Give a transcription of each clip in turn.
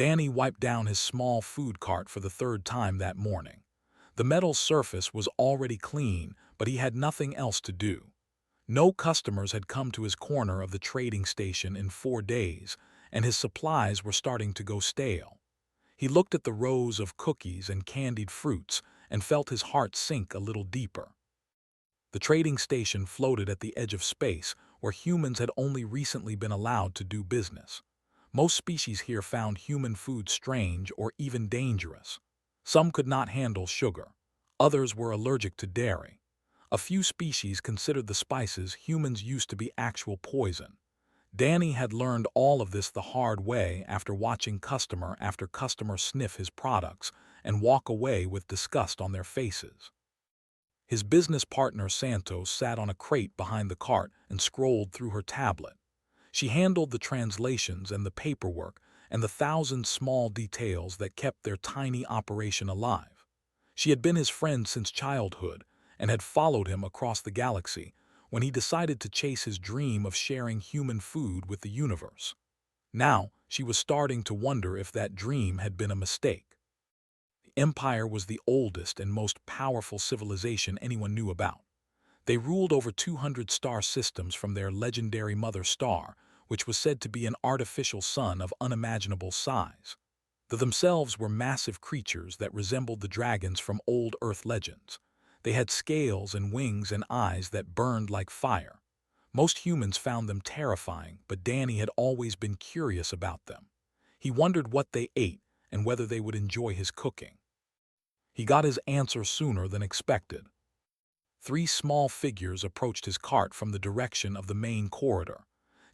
Danny wiped down his small food cart for the third time that morning. The metal surface was already clean, but he had nothing else to do. No customers had come to his corner of the trading station in 4 days, and his supplies were starting to go stale. He looked at the rows of cookies and candied fruits and felt his heart sink a little deeper. The trading station floated at the edge of space, where humans had only recently been allowed to do business. Most species here found human food strange or even dangerous. Some could not handle sugar. Others were allergic to dairy. A few species considered the spices humans used to be actual poison. Danny had learned all of this the hard way after watching customer after customer sniff his products and walk away with disgust on their faces. His business partner Santos sat on a crate behind the cart and scrolled through her tablet. She handled the translations and the paperwork and the thousand small details that kept their tiny operation alive. She had been his friend since childhood and had followed him across the galaxy when he decided to chase his dream of sharing human food with the universe. Now, she was starting to wonder if that dream had been a mistake. The Empire was the oldest and most powerful civilization anyone knew about. They ruled over 200 star systems from their legendary mother star, which was said to be an artificial sun of unimaginable size. They themselves were massive creatures that resembled the dragons from old Earth legends. They had scales and wings and eyes that burned like fire. Most humans found them terrifying, but Danny had always been curious about them. He wondered what they ate and whether they would enjoy his cooking. He got his answer sooner than expected. 3 small figures approached his cart from the direction of the main corridor.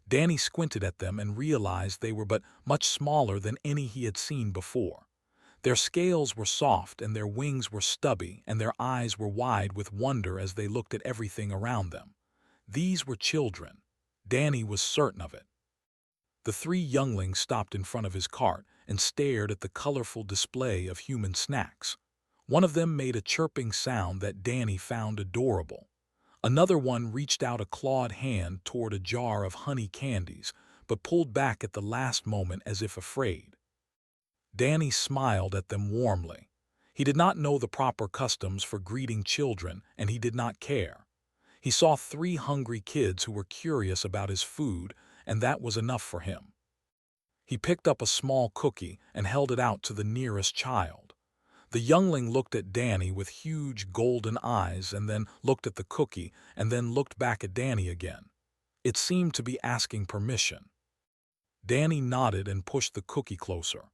Danny squinted at them and realized they were but much smaller than any he had seen before. Their scales were soft and their wings were stubby and their eyes were wide with wonder as they looked at everything around them. These were children. Danny was certain of it. The 3 younglings stopped in front of his cart and stared at the colorful display of human snacks. One of them made a chirping sound that Danny found adorable. Another one reached out a clawed hand toward a jar of honey candies, but pulled back at the last moment as if afraid. Danny smiled at them warmly. He did not know the proper customs for greeting children, and he did not care. He saw 3 hungry kids who were curious about his food, and that was enough for him. He picked up a small cookie and held it out to the nearest child. The youngling looked at Danny with huge golden eyes and then looked at the cookie and then looked back at Danny again. It seemed to be asking permission. Danny nodded and pushed the cookie closer.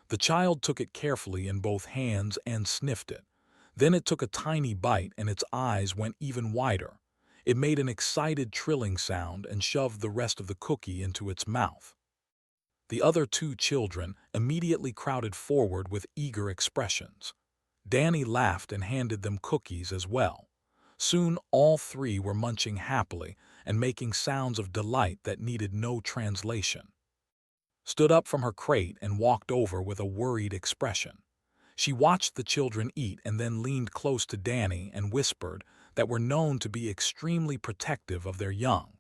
The child took it carefully in both hands and sniffed it. Then it took a tiny bite and its eyes went even wider. It made an excited trilling sound and shoved the rest of the cookie into its mouth. The other 2 children immediately crowded forward with eager expressions. Danny laughed and handed them cookies as well. Soon all 3 were munching happily and making sounds of delight that needed no translation. Stood up from her crate and walked over with a worried expression. She watched the children eat and then leaned close to Danny and whispered that were known to be extremely protective of their young.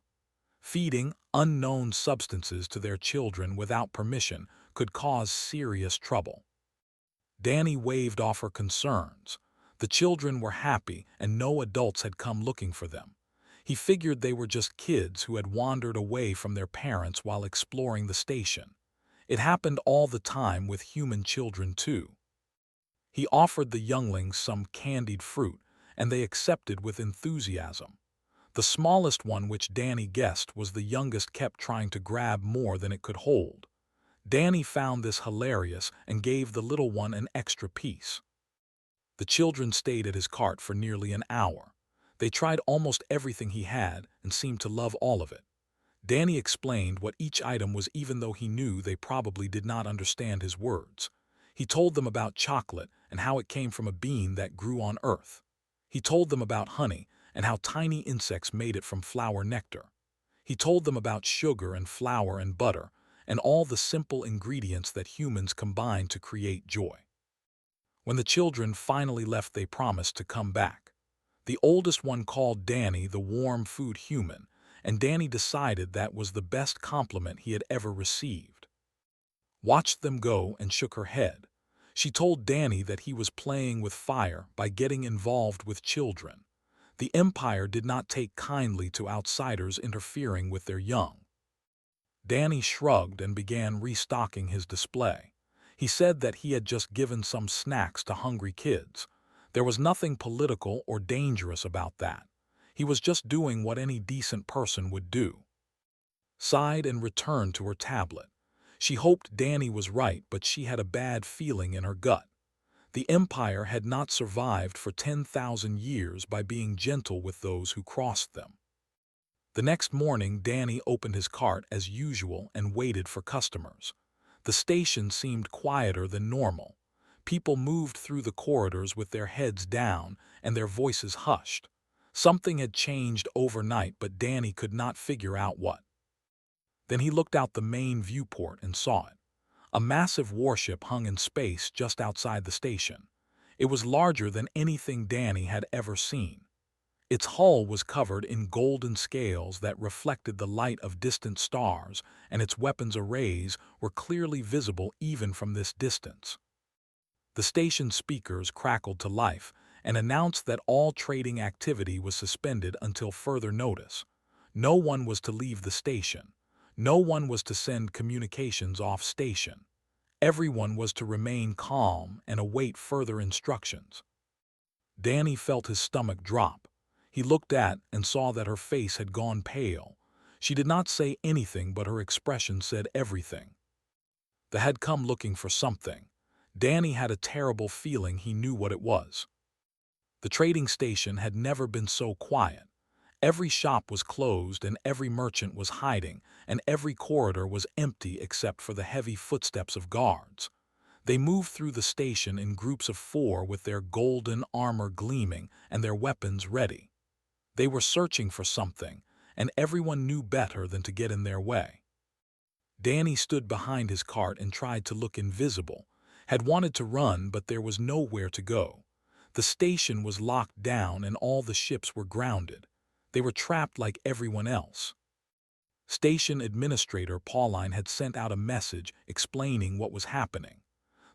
Feeding unknown substances to their children without permission could cause serious trouble. Danny waved off her concerns. The children were happy and no adults had come looking for them. He figured they were just kids who had wandered away from their parents while exploring the station. It happened all the time with human children too. He offered the younglings some candied fruit, and they accepted with enthusiasm. The smallest one, which Danny guessed was the youngest, kept trying to grab more than it could hold. Danny found this hilarious and gave the little one an extra piece. The children stayed at his cart for nearly an hour. They tried almost everything he had and seemed to love all of it. Danny explained what each item was even though he knew they probably did not understand his words. He told them about chocolate and how it came from a bean that grew on Earth. He told them about honey and how tiny insects made it from flower nectar. He told them about sugar and flour and butter and all the simple ingredients that humans combine to create joy. When the children finally left, they promised to come back. The oldest one called Danny the warm food human, and Danny decided that was the best compliment he had ever received. watched them go and shook her head. She told Danny that he was playing with fire by getting involved with children. The Empire did not take kindly to outsiders interfering with their young. Danny shrugged and began restocking his display. He said that he had just given some snacks to hungry kids. There was nothing political or dangerous about that. He was just doing what any decent person would do. Sighed and returned to her tablet. She hoped Danny was right, but she had a bad feeling in her gut. The Empire had not survived for 10,000 years by being gentle with those who crossed them. The next morning, Danny opened his cart as usual and waited for customers. The station seemed quieter than normal. People moved through the corridors with their heads down and their voices hushed. Something had changed overnight, but Danny could not figure out what. Then he looked out the main viewport and saw it. A massive warship hung in space just outside the station. It was larger than anything Danny had ever seen. Its hull was covered in golden scales that reflected the light of distant stars, and its weapons arrays were clearly visible even from this distance. The station speakers crackled to life and announced that all trading activity was suspended until further notice. No one was to leave the station. No one was to send communications off station. Everyone was to remain calm and await further instructions. Danny felt his stomach drop. He looked at and saw that her face had gone pale. She did not say anything, but her expression said everything. They had come looking for something. Danny had a terrible feeling he knew what it was. The trading station had never been so quiet. Every shop was closed and every merchant was hiding, and every corridor was empty except for the heavy footsteps of guards. They moved through the station in groups of 4 with their golden armor gleaming and their weapons ready. They were searching for something, and everyone knew better than to get in their way. Danny stood behind his cart and tried to look invisible, had wanted to run, but there was nowhere to go. The station was locked down and all the ships were grounded. They were trapped like everyone else. Station Administrator Pauline had sent out a message explaining what was happening.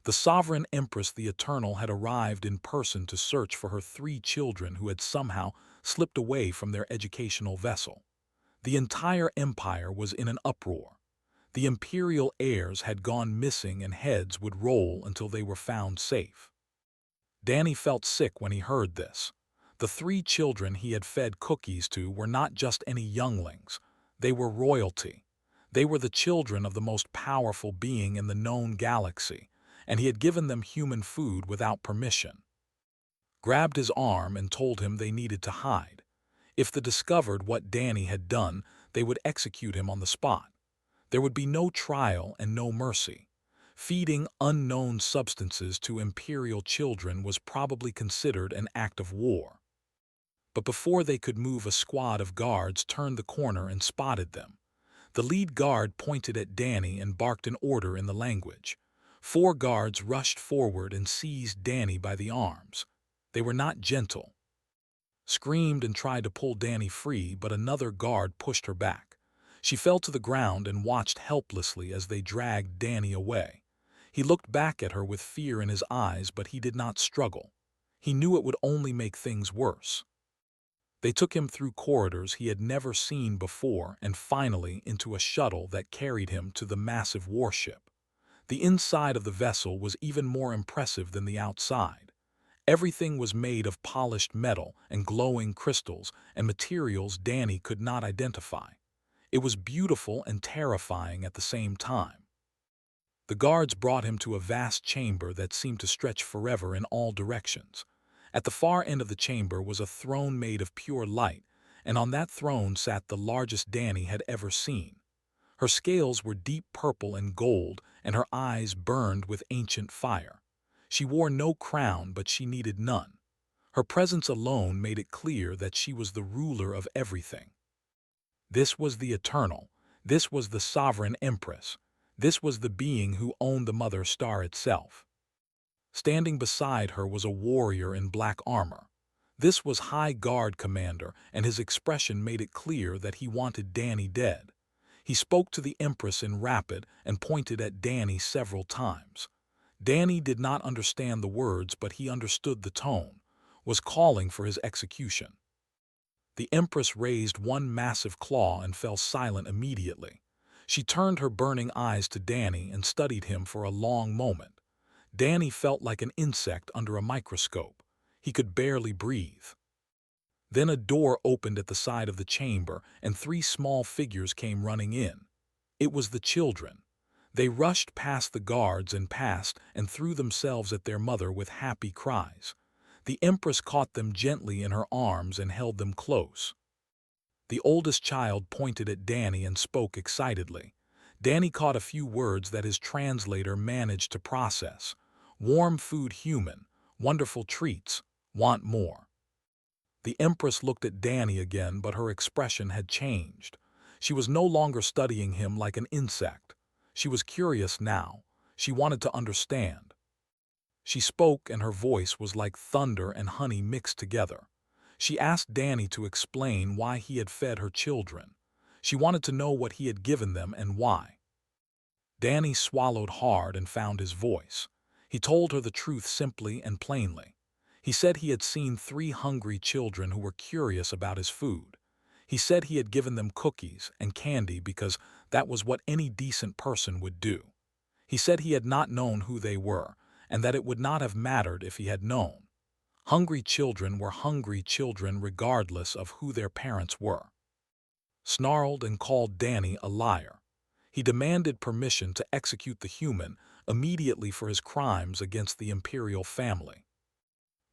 The Sovereign Empress the Eternal had arrived in person to search for her 3 children who had somehow slipped away from their educational vessel. The entire empire was in an uproar. The imperial heirs had gone missing and heads would roll until they were found safe. Danny felt sick when he heard this. The 3 children he had fed cookies to were not just any younglings. They were royalty. They were the children of the most powerful being in the known galaxy, and he had given them human food without permission. Grabbed his arm and told him they needed to hide. If they discovered what Danny had done, they would execute him on the spot. There would be no trial and no mercy. Feeding unknown substances to imperial children was probably considered an act of war. But before they could move, a squad of guards turned the corner and spotted them. The lead guard pointed at Danny and barked an order in the language. 4 guards rushed forward and seized Danny by the arms. They were not gentle. Screamed and tried to pull Danny free, but another guard pushed her back. She fell to the ground and watched helplessly as they dragged Danny away. He looked back at her with fear in his eyes, but he did not struggle. He knew it would only make things worse. They took him through corridors he had never seen before and finally into a shuttle that carried him to the massive warship. The inside of the vessel was even more impressive than the outside. Everything was made of polished metal and glowing crystals and materials Danny could not identify. It was beautiful and terrifying at the same time. The guards brought him to a vast chamber that seemed to stretch forever in all directions. At the far end of the chamber was a throne made of pure light, and on that throne sat the largest Danny had ever seen. Her scales were deep purple and gold, and her eyes burned with ancient fire. She wore no crown, but she needed none. Her presence alone made it clear that she was the ruler of everything. This was the Eternal. This was the Sovereign Empress. This was the being who owned the Mother Star itself. Standing beside her was a warrior in black armor. This was High Guard Commander, and his expression made it clear that he wanted Danny dead. He spoke to the Empress in rapid and pointed at Danny several times. Danny did not understand the words, but he understood the tone, was calling for his execution. The Empress raised one massive claw and fell silent immediately. She turned her burning eyes to Danny and studied him for a long moment. Danny felt like an insect under a microscope. He could barely breathe. Then a door opened at the side of the chamber, and three small figures came running in. It was the children. They rushed past the guards and threw themselves at their mother with happy cries. The Empress caught them gently in her arms and held them close. The oldest child pointed at Danny and spoke excitedly. Danny caught a few words that his translator managed to process. Warm food human, wonderful treats, want more. The Empress looked at Danny again, but her expression had changed. She was no longer studying him like an insect. She was curious now. She wanted to understand. She spoke, and her voice was like thunder and honey mixed together. She asked Danny to explain why he had fed her children. She wanted to know what he had given them and why. Danny swallowed hard and found his voice. He told her the truth simply and plainly. He said he had seen 3 hungry children who were curious about his food. He said he had given them cookies and candy because that was what any decent person would do. He said he had not known who they were, and that it would not have mattered if he had known. Hungry children were hungry children regardless of who their parents were. Snarled and called Danny a liar. He demanded permission to execute the human immediately for his crimes against the imperial family.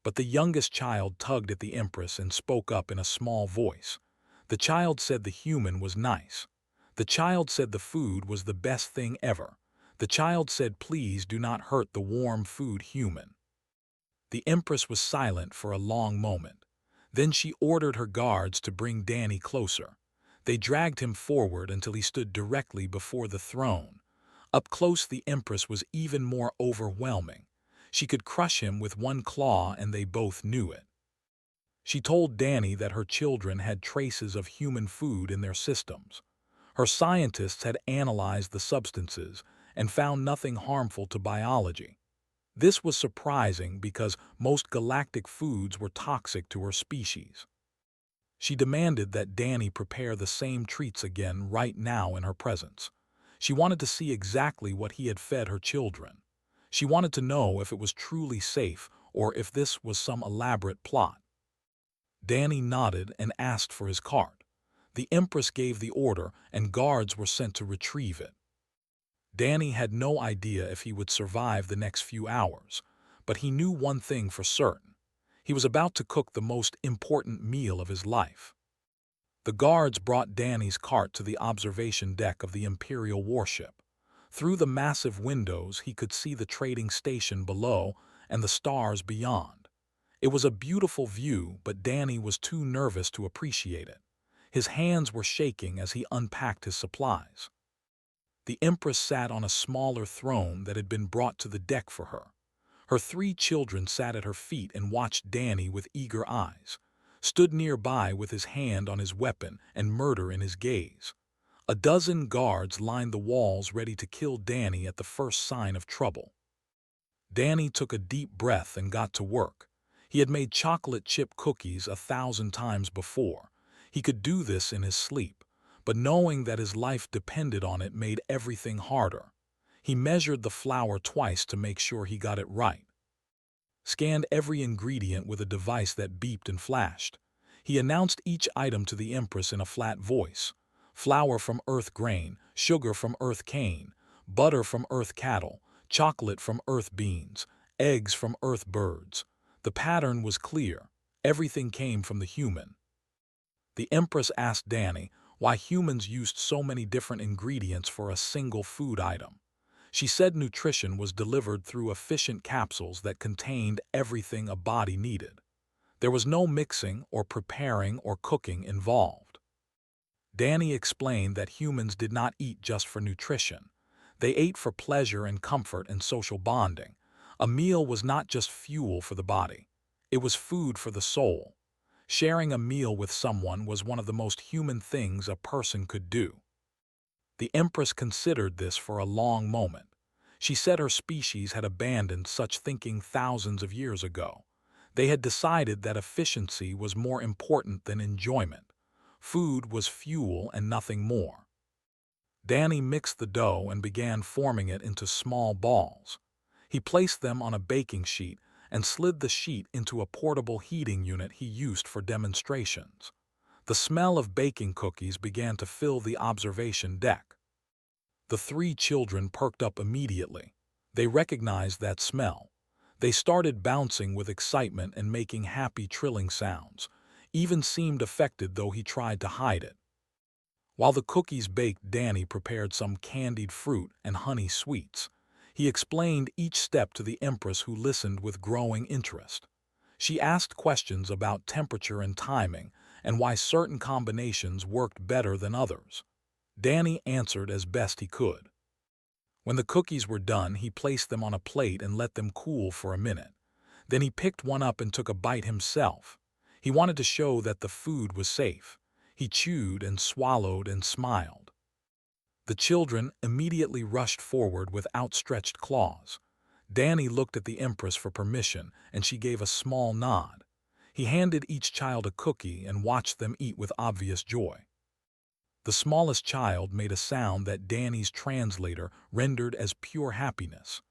But the youngest child tugged at the Empress and spoke up in a small voice. The child said the human was nice. The child said the food was the best thing ever. The child said, "Please do not hurt the warm food human." The Empress was silent for a long moment. Then she ordered her guards to bring Danny closer. They dragged him forward until he stood directly before the throne. Up close, the Empress was even more overwhelming. She could crush him with one claw, and they both knew it. She told Danny that her children had traces of human food in their systems. Her scientists had analyzed the substances and found nothing harmful to biology. This was surprising because most galactic foods were toxic to her species. She demanded that Danny prepare the same treats again right now in her presence. She wanted to see exactly what he had fed her children. She wanted to know if it was truly safe or if this was some elaborate plot. Danny nodded and asked for his cart. The Empress gave the order, and guards were sent to retrieve it. Danny had no idea if he would survive the next few hours, but he knew one thing for certain. He was about to cook the most important meal of his life. The guards brought Danny's cart to the observation deck of the Imperial warship. Through the massive windows, he could see the trading station below and the stars beyond. It was a beautiful view, but Danny was too nervous to appreciate it. His hands were shaking as he unpacked his supplies. The Empress sat on a smaller throne that had been brought to the deck for her. Her 3 children sat at her feet and watched Danny with eager eyes, stood nearby with his hand on his weapon and murder in his gaze. A dozen guards lined the walls ready to kill Danny at the first sign of trouble. Danny took a deep breath and got to work. He had made chocolate chip cookies 1,000 times before. He could do this in his sleep, but knowing that his life depended on it made everything harder. He measured the flour twice to make sure he got it right. Scanned every ingredient with a device that beeped and flashed. He announced each item to the Empress in a flat voice. Flour from earth grain, sugar from earth cane, butter from earth cattle, chocolate from earth beans, eggs from earth birds. The pattern was clear. Everything came from the human. The Empress asked Danny why humans used so many different ingredients for a single food item. She said nutrition was delivered through efficient capsules that contained everything a body needed. There was no mixing or preparing or cooking involved. Danny explained that humans did not eat just for nutrition. They ate for pleasure and comfort and social bonding. A meal was not just fuel for the body. It was food for the soul. Sharing a meal with someone was one of the most human things a person could do. The Empress considered this for a long moment. She said her species had abandoned such thinking thousands of years ago. They had decided that efficiency was more important than enjoyment. Food was fuel and nothing more. Danny mixed the dough and began forming it into small balls. He placed them on a baking sheet and slid the sheet into a portable heating unit he used for demonstrations. The smell of baking cookies began to fill the observation deck. The three children perked up immediately. They recognized that smell. They started bouncing with excitement and making happy trilling sounds. Even seemed affected, though he tried to hide it. While the cookies baked, Danny prepared some candied fruit and honey sweets. He explained each step to the Empress, who listened with growing interest. She asked questions about temperature and timing, and why certain combinations worked better than others. Danny answered as best he could. When the cookies were done, he placed them on a plate and let them cool for a minute. Then he picked one up and took a bite himself. He wanted to show that the food was safe. He chewed and swallowed and smiled. The children immediately rushed forward with outstretched claws. Danny looked at the Empress for permission, and she gave a small nod. He handed each child a cookie and watched them eat with obvious joy. The smallest child made a sound that Danny's translator rendered as pure happiness.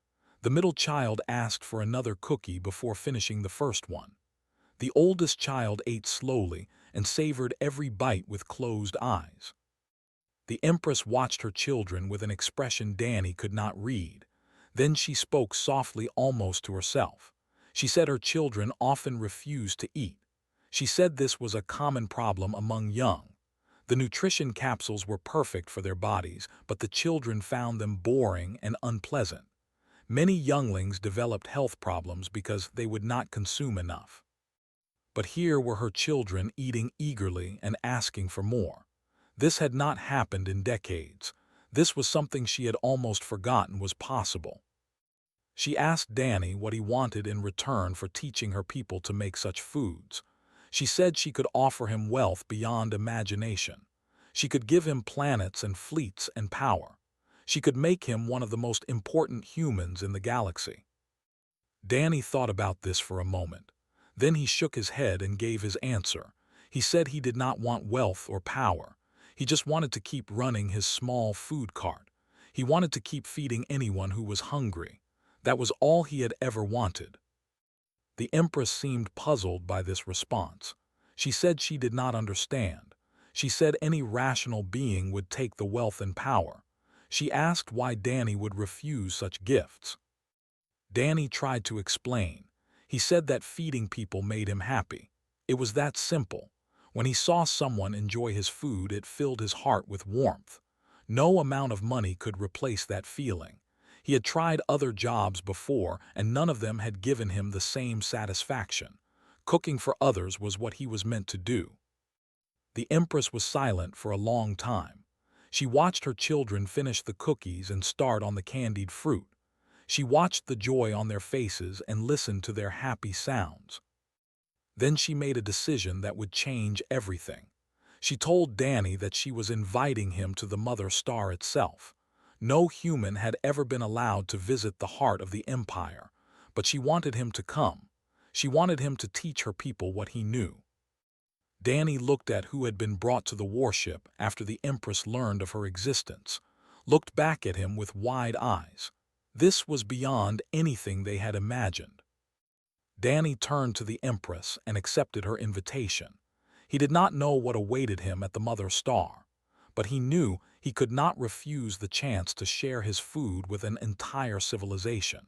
The middle child asked for another cookie before finishing the first one. The oldest child ate slowly and savored every bite with closed eyes. The Empress watched her children with an expression Danny could not read. Then she spoke softly, almost to herself. She said her children often refused to eat. She said this was a common problem among young. The nutrition capsules were perfect for their bodies, but the children found them boring and unpleasant. Many younglings developed health problems because they would not consume enough. But here were her children eating eagerly and asking for more. This had not happened in decades. This was something she had almost forgotten was possible. She asked Danny what he wanted in return for teaching her people to make such foods. She said she could offer him wealth beyond imagination. She could give him planets and fleets and power. She could make him one of the most important humans in the galaxy. Danny thought about this for a moment. Then he shook his head and gave his answer. He said he did not want wealth or power. He just wanted to keep running his small food cart. He wanted to keep feeding anyone who was hungry. That was all he had ever wanted. The Empress seemed puzzled by this response. She said she did not understand. She said any rational being would take the wealth and power. She asked why Danny would refuse such gifts. Danny tried to explain. He said that feeding people made him happy. It was that simple. When he saw someone enjoy his food, it filled his heart with warmth. No amount of money could replace that feeling. He had tried other jobs before, and none of them had given him the same satisfaction. Cooking for others was what he was meant to do. The Empress was silent for a long time. She watched her children finish the cookies and start on the candied fruit. She watched the joy on their faces and listened to their happy sounds. Then she made a decision that would change everything. She told Danny that she was inviting him to the Mother Star itself. No human had ever been allowed to visit the heart of the Empire, but she wanted him to come. She wanted him to teach her people what he knew. Danny looked at who had been brought to the warship after the Empress learned of her existence, looked back at him with wide eyes. This was beyond anything they had imagined. Danny turned to the Empress and accepted her invitation. He did not know what awaited him at the Mother Star, but he knew he could not refuse the chance to share his food with an entire civilization.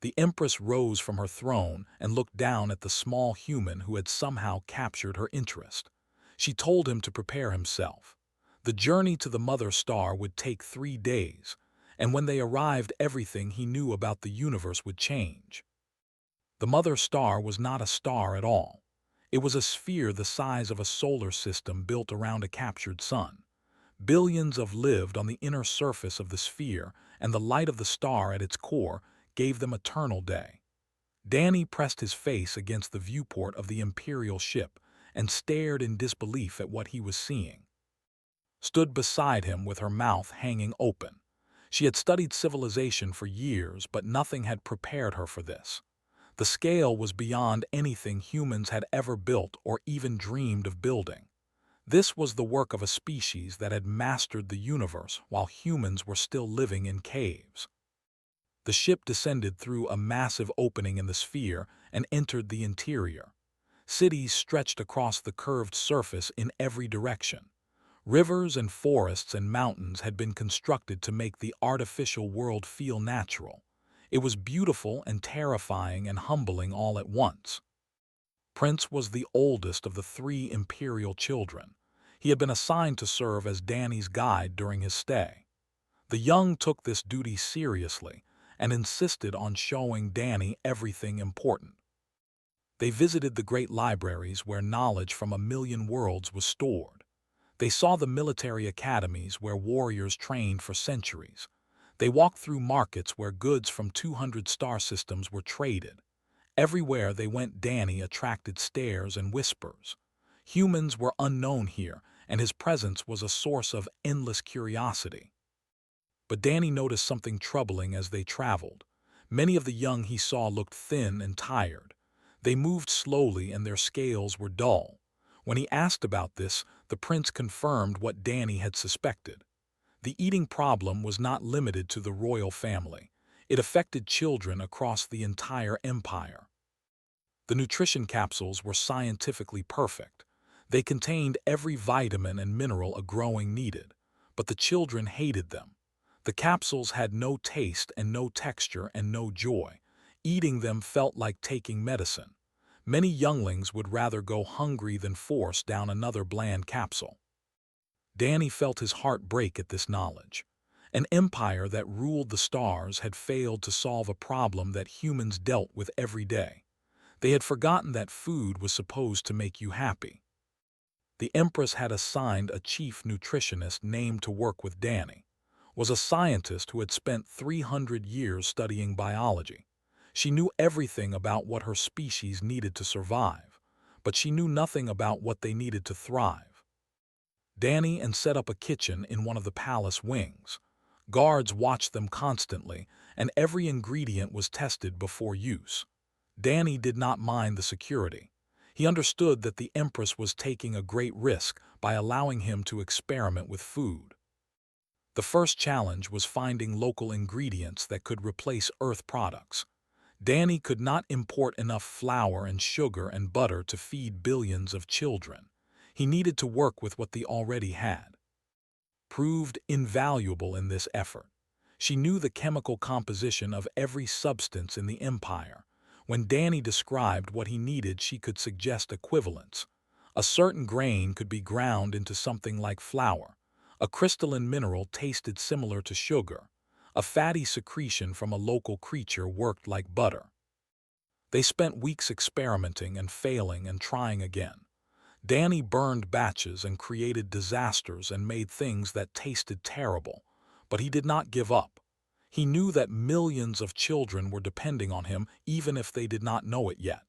The Empress rose from her throne and looked down at the small human who had somehow captured her interest. She told him to prepare himself. The journey to the Mother Star would take 3 days, and when they arrived, everything he knew about the universe would change. The Mother Star was not a star at all. It was a sphere the size of a solar system built around a captured sun. Billions of lived on the inner surface of the sphere, and the light of the star at its core gave them eternal day. Danny pressed his face against the viewport of the Imperial ship and stared in disbelief at what he was seeing. stood beside him with her mouth hanging open. She had studied civilization for years, but nothing had prepared her for this. The scale was beyond anything humans had ever built or even dreamed of building. This was the work of a species that had mastered the universe while humans were still living in caves. The ship descended through a massive opening in the sphere and entered the interior. Cities stretched across the curved surface in every direction. Rivers and forests and mountains had been constructed to make the artificial world feel natural. It was beautiful and terrifying and humbling all at once. Prince was the oldest of the three imperial children. He had been assigned to serve as Danny's guide during his stay. The young took this duty seriously and insisted on showing Danny everything important. They visited the great libraries where knowledge from a million worlds was stored. They saw the military academies where warriors trained for centuries. They walked through markets where goods from 200 star systems were traded. Everywhere they went, Danny attracted stares and whispers. Humans were unknown here, and his presence was a source of endless curiosity. But Danny noticed something troubling as they traveled. Many of the young he saw looked thin and tired. They moved slowly and their scales were dull. When he asked about this, the prince confirmed what Danny had suspected. The eating problem was not limited to the royal family. It affected children across the entire empire. The nutrition capsules were scientifically perfect. They contained every vitamin and mineral a growing needed, but the children hated them. The capsules had no taste and no texture and no joy. Eating them felt like taking medicine. Many younglings would rather go hungry than force down another bland capsule. Danny felt his heart break at this knowledge. An empire that ruled the stars had failed to solve a problem that humans dealt with every day. They had forgotten that food was supposed to make you happy. The Empress had assigned a chief nutritionist named to work with Danny. Was a scientist who had spent 300 years studying biology. She knew everything about what her species needed to survive, but she knew nothing about what they needed to thrive. Danny and set up a kitchen in one of the palace wings. Guards watched them constantly, and every ingredient was tested before use. Danny did not mind the security. He understood that the Empress was taking a great risk by allowing him to experiment with food. The first challenge was finding local ingredients that could replace Earth products. Danny could not import enough flour and sugar and butter to feed billions of children. He needed to work with what they already had. Proved invaluable in this effort. She knew the chemical composition of every substance in the empire. When Danny described what he needed, she could suggest equivalents. A certain grain could be ground into something like flour. A crystalline mineral tasted similar to sugar. A fatty secretion from a local creature worked like butter. They spent weeks experimenting and failing and trying again. Danny burned batches and created disasters and made things that tasted terrible, but he did not give up. He knew that millions of children were depending on him even if they did not know it yet.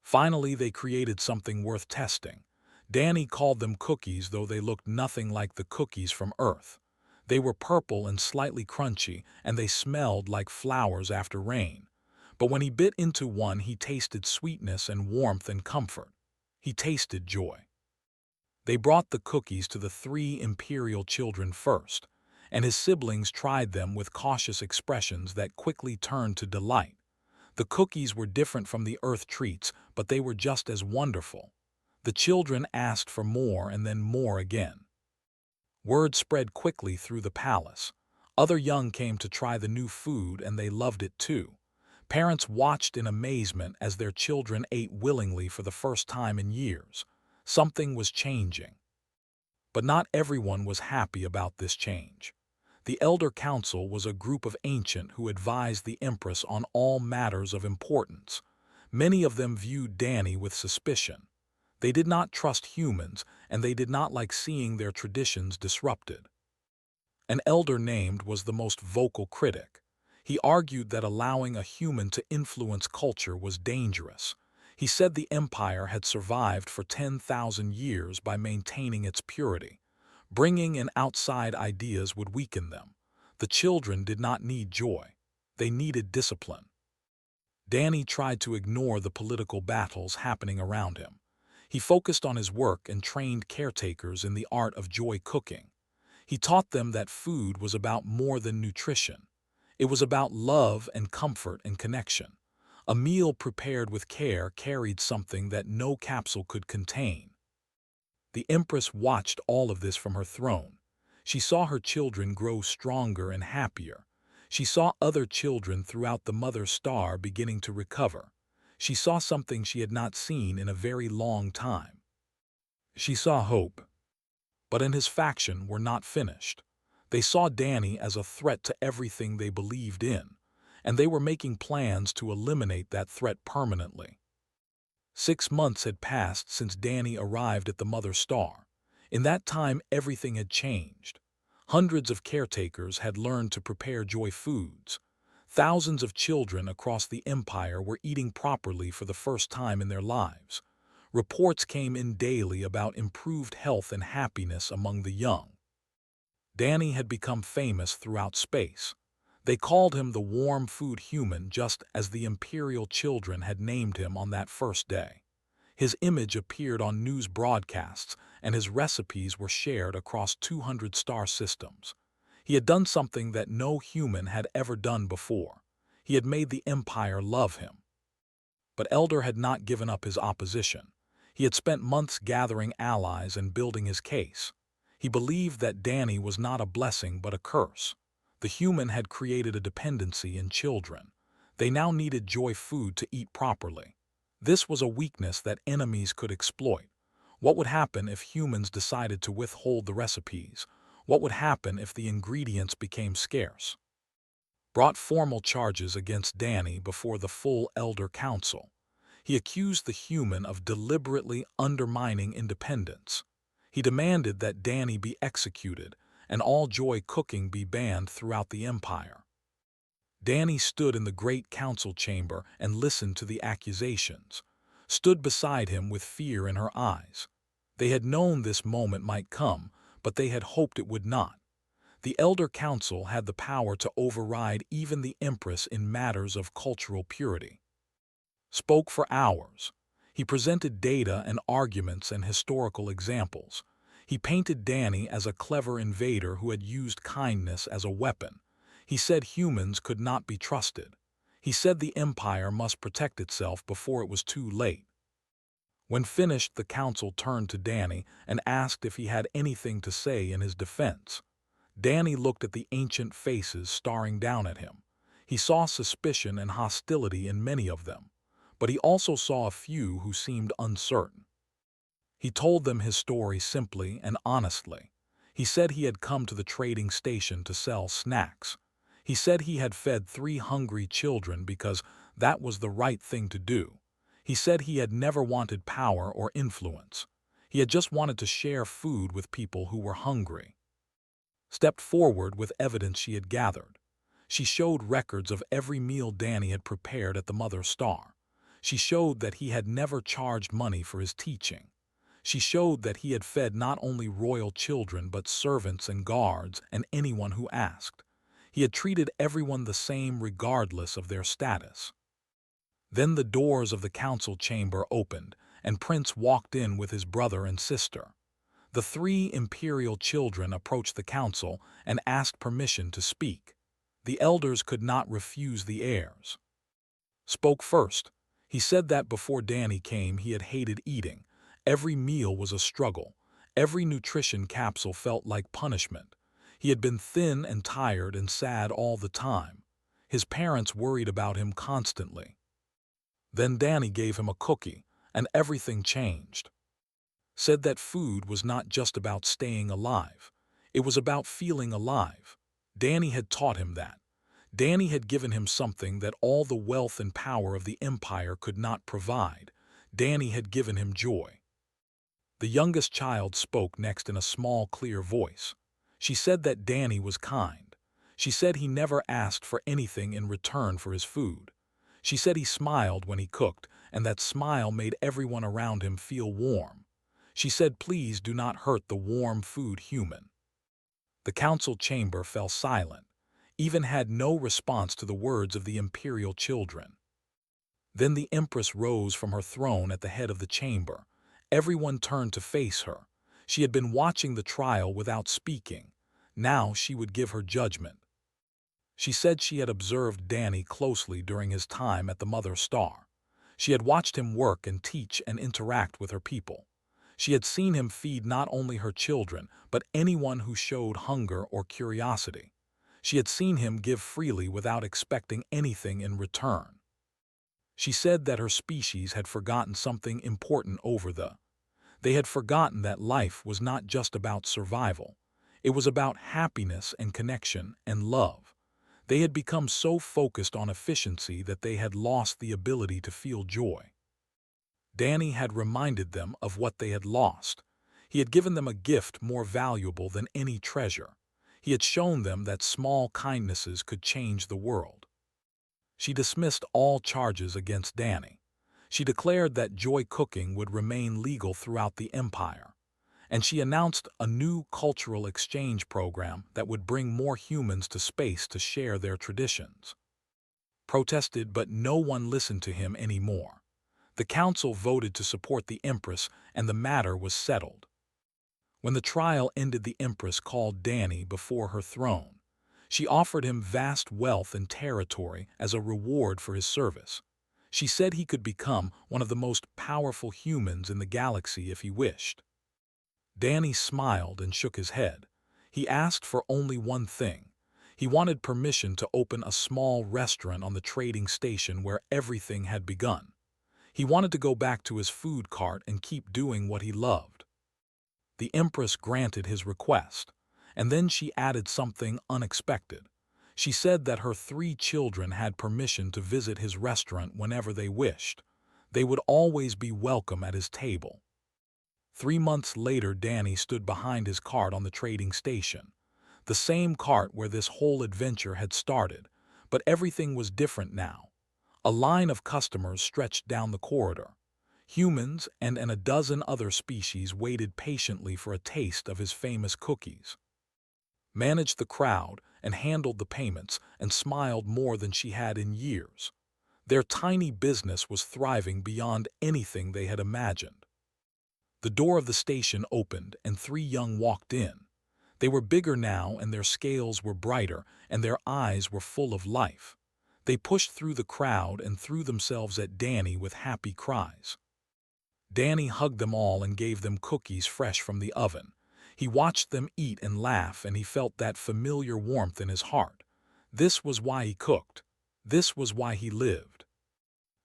Finally, they created something worth testing. Danny called them cookies, though they looked nothing like the cookies from Earth. They were purple and slightly crunchy, and they smelled like flowers after rain. But when he bit into one, he tasted sweetness and warmth and comfort. He tasted joy. They brought the cookies to the three imperial children first, and his siblings tried them with cautious expressions that quickly turned to delight. The cookies were different from the Earth treats, but they were just as wonderful. The children asked for more and then more again. Word spread quickly through the palace. Other young came to try the new food, and they loved it too. Parents watched in amazement as their children ate willingly for the first time in years. Something was changing. But not everyone was happy about this change. The Elder Council was a group of ancient who advised the Empress on all matters of importance. Many of them viewed Danny with suspicion. They did not trust humans, and they did not like seeing their traditions disrupted. An elder named was the most vocal critic. He argued that allowing a human to influence culture was dangerous. He said the empire had survived for 10,000 years by maintaining its purity. Bringing in outside ideas would weaken them. The children did not need joy. They needed discipline. Danny tried to ignore the political battles happening around him. He focused on his work and trained caretakers in the art of joy cooking. He taught them that food was about more than nutrition. It was about love and comfort and connection. A meal prepared with care carried something that no capsule could contain. The Empress watched all of this from her throne. She saw her children grow stronger and happier. She saw other children throughout the mother star beginning to recover. She saw something she had not seen in a very long time. She saw hope. But in his faction were not finished. They saw Danny as a threat to everything they believed in, and they were making plans to eliminate that threat permanently. 6 months had passed since Danny arrived at the Mother Star. In that time, everything had changed. Hundreds of caretakers had learned to prepare joy foods. Thousands of children across the Empire were eating properly for the first time in their lives. Reports came in daily about improved health and happiness among the young. Danny had become famous throughout space. They called him the warm food human, just as the Imperial children had named him on that first day. His image appeared on news broadcasts, and his recipes were shared across 200 star systems. He had done something that no human had ever done before. He had made the Empire love him. But Elder had not given up his opposition. He had spent months gathering allies and building his case. He believed that Danny was not a blessing but a curse. The human had created a dependency in children. They now needed joy food to eat properly. This was a weakness that enemies could exploit. What would happen if humans decided to withhold the recipes? What would happen if the ingredients became scarce? Brought formal charges against Danny before the full Elder Council. He accused the human of deliberately undermining independence. He demanded that Danny be executed and all joy cooking be banned throughout the Empire. Danny stood in the great council chamber and listened to the accusations, stood beside him with fear in her eyes. They had known this moment might come, but they had hoped it would not. The Elder Council had the power to override even the Empress in matters of cultural purity. Spoke for hours. He presented data and arguments and historical examples. He painted Danny as a clever invader who had used kindness as a weapon. He said humans could not be trusted. He said the Empire must protect itself before it was too late. When finished, the council turned to Danny and asked if he had anything to say in his defense. Danny looked at the ancient faces staring down at him. He saw suspicion and hostility in many of them, but he also saw a few who seemed uncertain. He told them his story simply and honestly. He said he had come to the trading station to sell snacks. He said he had fed 3 hungry children because that was the right thing to do. He said he had never wanted power or influence. He had just wanted to share food with people who were hungry. Stepped forward with evidence she had gathered. She showed records of every meal Danny had prepared at the Mother Star. She showed that he had never charged money for his teaching. She showed that he had fed not only royal children but servants and guards and anyone who asked. He had treated everyone the same regardless of their status. Then the doors of the council chamber opened, and Prince walked in with his brother and sister. The 3 imperial children approached the council and asked permission to speak. The elders could not refuse the heirs. Spoke first. He said that before Danny came he had hated eating. Every meal was a struggle. Every nutrition capsule felt like punishment. He had been thin and tired and sad all the time. His parents worried about him constantly. Then Danny gave him a cookie, and everything changed. Said that food was not just about staying alive. It was about feeling alive. Danny had taught him that. Danny had given him something that all the wealth and power of the Empire could not provide. Danny had given him joy. The youngest child spoke next in a small, clear voice. She said that Danny was kind. She said he never asked for anything in return for his food. She said he smiled when he cooked, and that smile made everyone around him feel warm. She said, "Please do not hurt the warm food human." The council chamber fell silent, even had no response to the words of the imperial children. Then the empress rose from her throne at the head of the chamber. Everyone turned to face her. She had been watching the trial without speaking. Now she would give her judgment. She said she had observed Danny closely during his time at the Mother Star. She had watched him work and teach and interact with her people. She had seen him feed not only her children, but anyone who showed hunger or curiosity. She had seen him give freely without expecting anything in return. She said that her species had forgotten something important They had forgotten that life was not just about survival. It was about happiness and connection and love. They had become so focused on efficiency that they had lost the ability to feel joy. Danny had reminded them of what they had lost. He had given them a gift more valuable than any treasure. He had shown them that small kindnesses could change the world. She dismissed all charges against Danny. She declared that joy cooking would remain legal throughout the empire. And she announced a new cultural exchange program that would bring more humans to space to share their traditions. Protested, but no one listened to him anymore. The council voted to support the Empress, and the matter was settled. When the trial ended, the Empress called Danny before her throne. She offered him vast wealth and territory as a reward for his service. She said he could become one of the most powerful humans in the galaxy if he wished. Danny smiled and shook his head. He asked for only one thing. He wanted permission to open a small restaurant on the trading station where everything had begun. He wanted to go back to his food cart and keep doing what he loved. The Empress granted his request, and then she added something unexpected. She said that her 3 children had permission to visit his restaurant whenever they wished. They would always be welcome at his table. 3 months later, Danny stood behind his cart on the trading station. The same cart where this whole adventure had started, but everything was different now. A line of customers stretched down the corridor. Humans and a dozen other species waited patiently for a taste of his famous cookies. Managed the crowd and handled the payments and smiled more than she had in years. Their tiny business was thriving beyond anything they had imagined. The door of the station opened and 3 young walked in. They were bigger now and their scales were brighter and their eyes were full of life. They pushed through the crowd and threw themselves at Danny with happy cries. Danny hugged them all and gave them cookies fresh from the oven. He watched them eat and laugh, and he felt that familiar warmth in his heart. This was why he cooked. This was why he lived.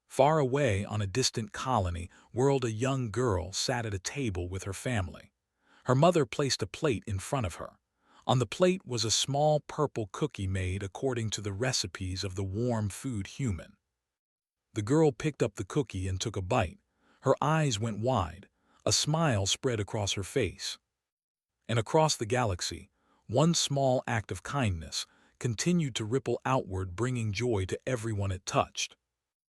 Far away on a distant colony world, a young girl sat at a table with her family. Her mother placed a plate in front of her. On the plate was a small purple cookie made according to the recipes of the warm food human. The girl picked up the cookie and took a bite. Her eyes went wide. A smile spread across her face. And across the galaxy, one small act of kindness continued to ripple outward, bringing joy to everyone it touched.